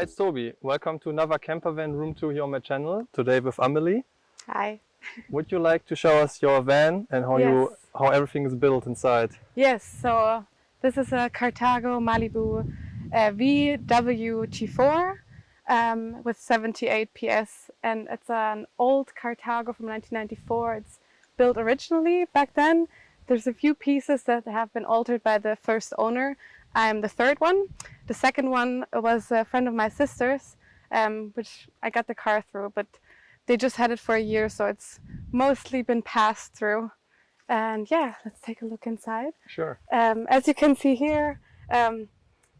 it's Tobi. Welcome to another Campervan Roomtour here on my channel. Today with Amelie. Hi. Would you like to show us your van and how everything is built inside? Yes, so this is a Carthago Malibu VWT4 with 78 PS, and it's an old Carthago from 1994. It's built originally back then. There's a few pieces that have been altered by the first owner. I'm the third one. The second one was a friend of my sister's, which I got the car through, but they just had it for a year, so it's mostly been passed through. And yeah, let's take a look inside. Sure. As you can see here,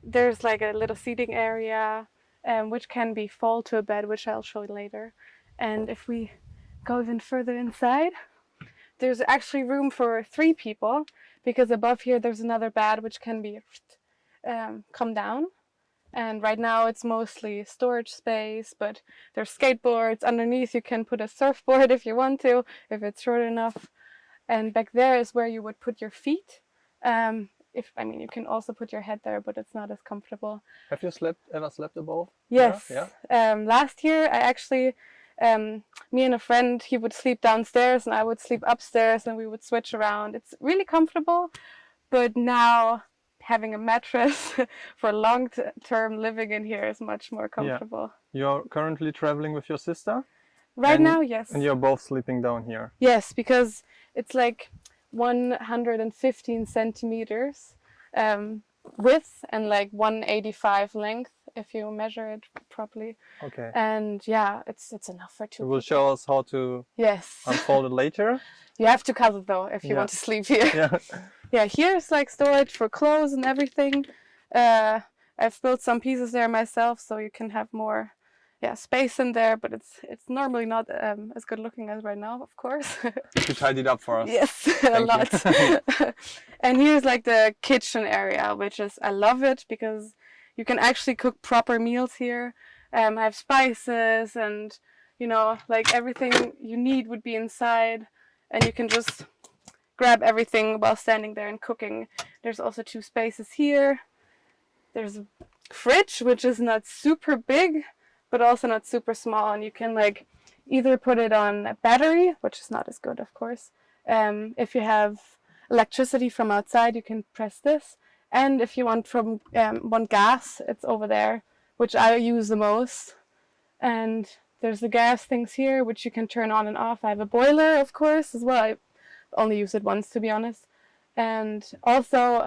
there's like a little seating area, which can be fold to a bed, which I'll show you later. And if we go even further inside, there's actually room for 3 people, because above here there's another bed which can be come down. And right now it's mostly storage space, but there's skateboards underneath. You can put a surfboard if you want to, if it's short enough. And back there is where you would put your feet. You can also put your head there, but it's not as comfortable. Have you ever slept above? Yes. Yeah. Last year I actually, me and a friend, he would sleep downstairs and I would sleep upstairs, and we would switch around. It's really comfortable, but now having a mattress for long-term living in here is much more comfortable. Yeah. You're currently traveling with your sister? Right now, yes. And you're both sleeping down here? Yes, because it's like 115 centimeters width and like 185 length if you measure it properly. Okay. And yeah, it's enough for 2 You will people. show us how to unfold it later? You have to cut it though if you want to sleep here. Yeah. Yeah, here's like storage for clothes and everything. I've built some pieces there myself, so you can have more space in there, but it's normally not as good looking as right now, of course. You tidied up for us. Yes, a lot. And here's like the kitchen area, which is, I love it because you can actually cook proper meals here. I have spices and, like everything you need would be inside, and you can just grab everything while standing there and cooking. There's also 2 spaces here. There's a fridge, which is not super big, but also not super small, and you can like either put it on a battery, which is not as good, of course. If you have electricity from outside, you can press this, and if you want gas, it's over there, which I use the most. And there's the gas things here, which you can turn on and off. I have a boiler, of course, as well. I only use it once, to be honest. And also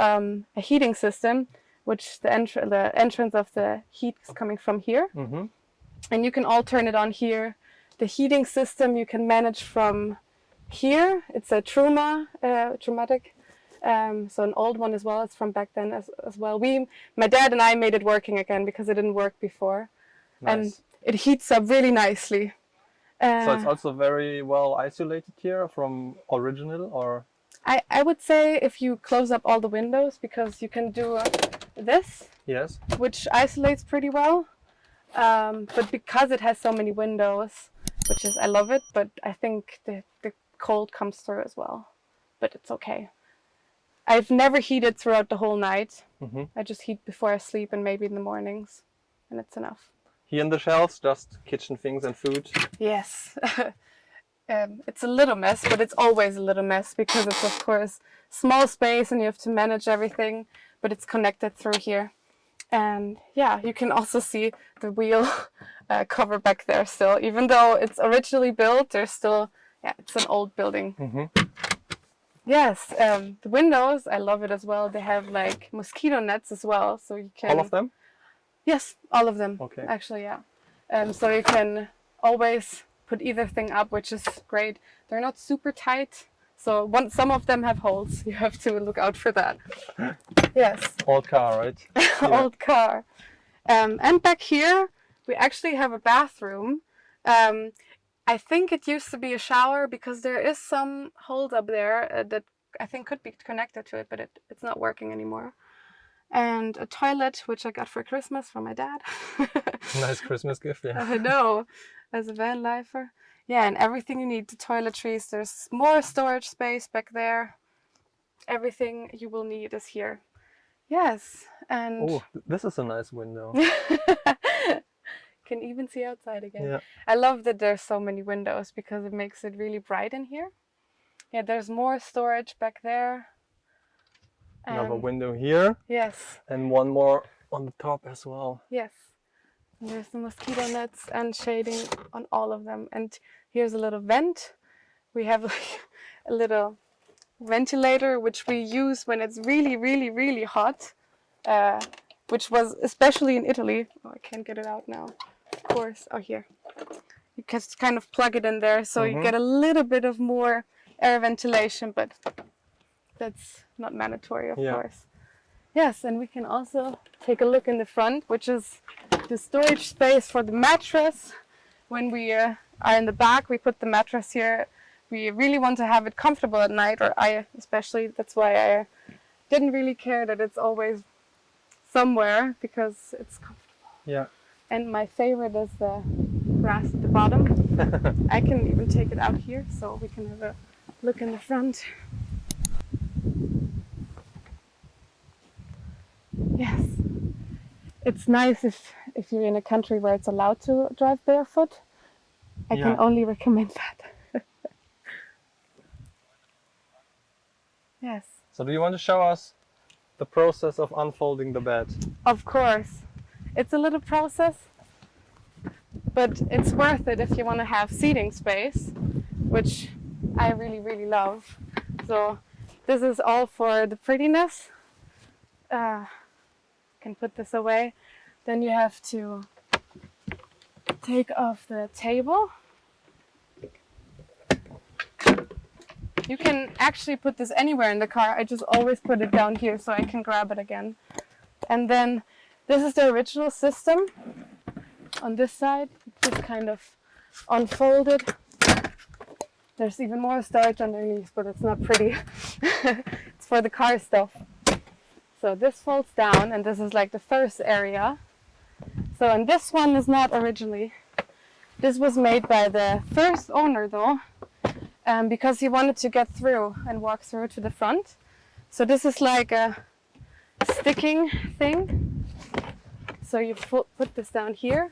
a heating system, which the entrance of the heat is coming from here. Mm-hmm. And you can all turn it on here. The heating system you can manage from here. It's a Trumatic, so an old one as well. It's from back then as well. My dad and I made it working again because it didn't work before. Nice. And it heats up really nicely. So it's also very well isolated here from original, or? I would say if you close up all the windows, because you can do this. Yes. Which isolates pretty well. But because it has so many windows, I love it, but I think the cold comes through as well. But it's okay. I've never heated throughout the whole night. Mm-hmm. I just heat before I sleep and maybe in the mornings, and it's enough. Here in the shelves, just kitchen things and food? Yes. It's a little mess, but it's always a little mess because it's, of course, small space and you have to manage everything, but it's connected through here. And yeah, you can also see the wheel cover back there still. Even though it's originally built, there's still, it's an old building. Mm-hmm. Yes, the windows, I love it as well. They have like mosquito nets as well, so you can... All of them? Yes, all of them. Okay. Actually, yeah. So you can always put either thing up, which is great. They're not super tight, so some of them have holes. You have to look out for that. Yes. Old car, right? Old car. And back here, we actually have a bathroom. I think it used to be a shower because there is some holes up there that I think could be connected to it, but it's not working anymore. And a toilet, which I got for Christmas from my dad. Nice Christmas gift, yeah. I know, as a VanLifer. Yeah, and everything you need, the toiletries. There's more storage space back there. Everything you will need is here. Yes, and... Oh, this is a nice window. can even see outside again. Yeah. I love that there's so many windows because it makes it really bright in here. Yeah, there's more storage back there. Another window here. Yes. And one more on the top as well. Yes. And there's the mosquito nets and shading on all of them. And here's a little vent. We have like a little ventilator which we use when it's really, really, really hot. Which was especially in Italy. Oh, I can't get it out now. Of course. Oh, here. You can kind of plug it in there, so you get a little bit of more air ventilation, but that's not mandatory, of course. Yes, and we can also take a look in the front, which is the storage space for the mattress. When we are in the back, we put the mattress here. We really want to have it comfortable at night, or I especially. That's why I didn't really care that it's always somewhere, because it's comfortable. Yeah. And my favorite is the grass at the bottom. I can even take it out here so we can have a look in the front. Yes. It's nice if you're in a country where it's allowed to drive barefoot. I can only recommend that. Yes. So do you want to show us the process of unfolding the bed? Of course. It's a little process, but it's worth it if you want to have seating space, which I really, really love. So this is all for the prettiness. Can put this away. Then you have to take off the table. You can actually put this anywhere in the car. I just always put it down here so I can grab it again. And then this is the original system. On this side, just kind of unfolded. There's even more storage underneath, but it's not pretty. It's for the car stuff. So this folds down, and this is like the first area. So, and this one is not originally. This was made by the first owner though, because he wanted to get through and walk through to the front. So this is like a sticking thing. So you put this down here,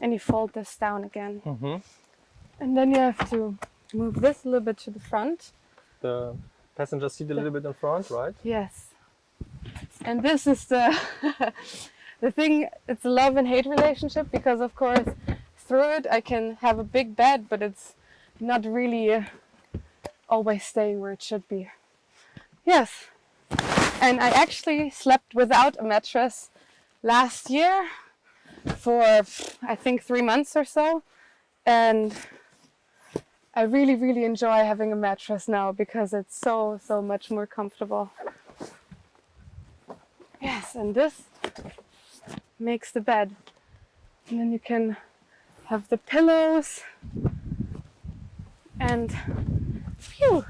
and you fold this down again. And then you have to move this a little bit to the front. The passenger seat a little bit in front, right? Yes. And this is the the thing. It's a love and hate relationship, because of course through it I can have a big bed, but it's not really always staying where it should be. Yes. And I actually slept without a mattress last year for I think 3 months or so, and I really, really enjoy having a mattress now because it's so much more comfortable. Yes, and this makes the bed. And then you can have the pillows and phew,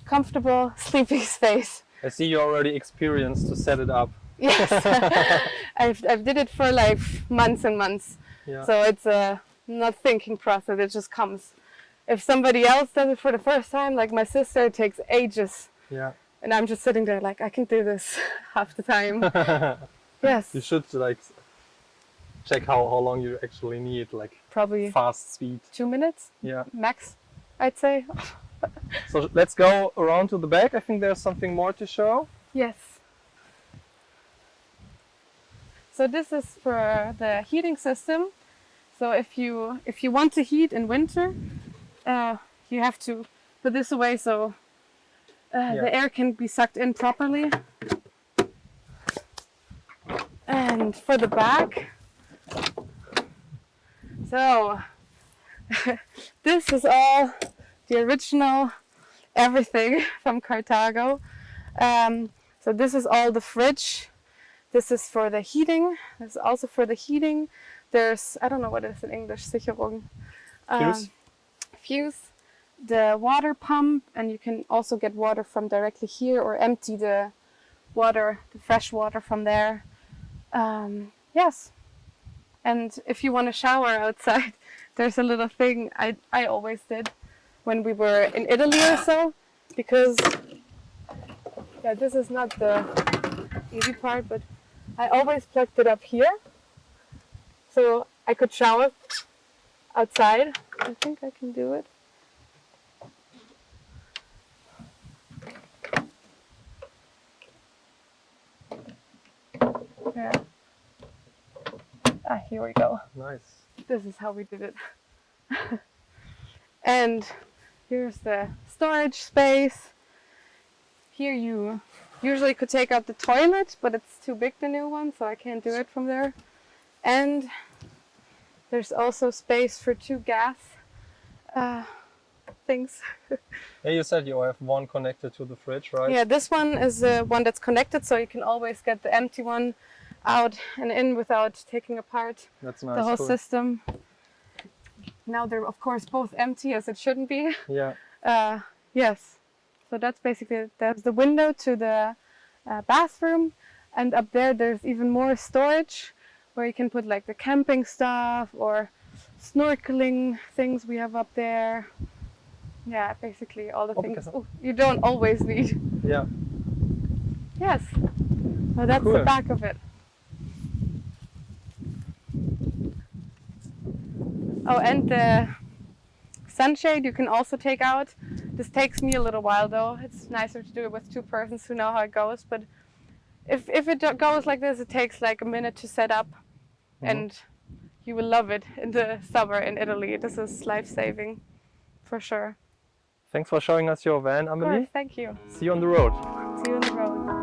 comfortable sleeping space. I see you already experienced to set it up. Yes, I've did it for like months and months. Yeah. So it's a not thinking process, it just comes. If somebody else does it for the first time, like my sister, it takes ages. Yeah. And I'm just sitting there like, I can do this half the time. Yes. You should like check how long you actually need, like Probably fast speed. 2 minutes. Yeah. Max, I'd say. So let's go around to the back. I think there's something more to show. Yes. So this is for the heating system. So if you want to heat in winter, you have to put this away so the air can be sucked in properly. And for the back, so this is all the original everything from Carthago. So this is all the fridge. This is for the heating. This is also for the heating. There's, I don't know what it is in English, Sicherung. Fuse. Fuse. The water pump, and you can also get water from directly here or empty the water, the fresh water from there. Yes. And if you want to shower outside, there's a little thing I always did when we were in Italy or so, because yeah, this is not the easy part, but I always plugged it up here. so I could shower outside. I think I can do it. Yeah. Here we go. Nice. This is how we did it. And here's the storage space. Here you usually could take out the toilet, but it's too big, the new one, so I can't do it from there. And there's also space for 2 gas things. Yeah, you said you have one connected to the fridge, right? Yeah, this one is the one that's connected, so you can always get the empty one out and in without taking apart That's nice. the whole cool. system. Now they're of course both empty, as it shouldn't be. Yeah. Yes, so that's basically, there's the window to the bathroom, and up there there's even more storage where you can put like the camping stuff or snorkeling things we have up there. Yeah, basically all the things you don't always need. Yeah. Yes, so that's Cool. the back of it. Oh, and the sunshade you can also take out. This takes me a little while though. It's nicer to do it with 2 persons who know how it goes, but if it goes like this, it takes like a minute to set up, and you will love it in the summer in Italy. This is life-saving for sure. Thanks for showing us your van, Of Amelie. course, thank you. See you on the road. See you on the road.